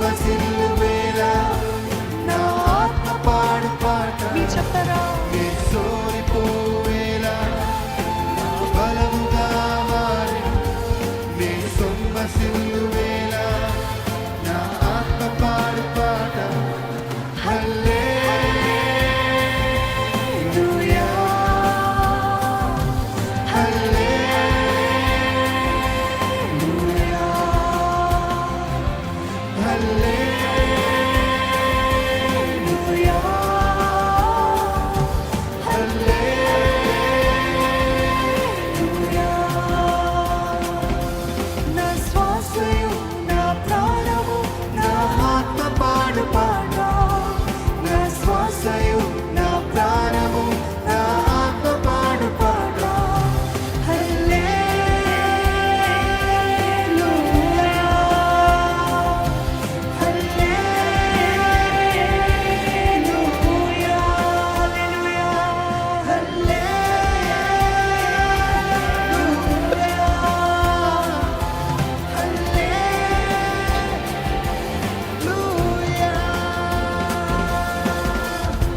సొమ్మసిల్లు వేళ నా ఆత్మ పాడు పాట మీరు చెప్తారా? నే సోలిపోవేళ నా బలముగా మారి నే సొమ్మసిల్లు వేళ నా ఆత్మ పాడు పాట హల్లెలూయా హల్లెలూయా హల్లెలూయా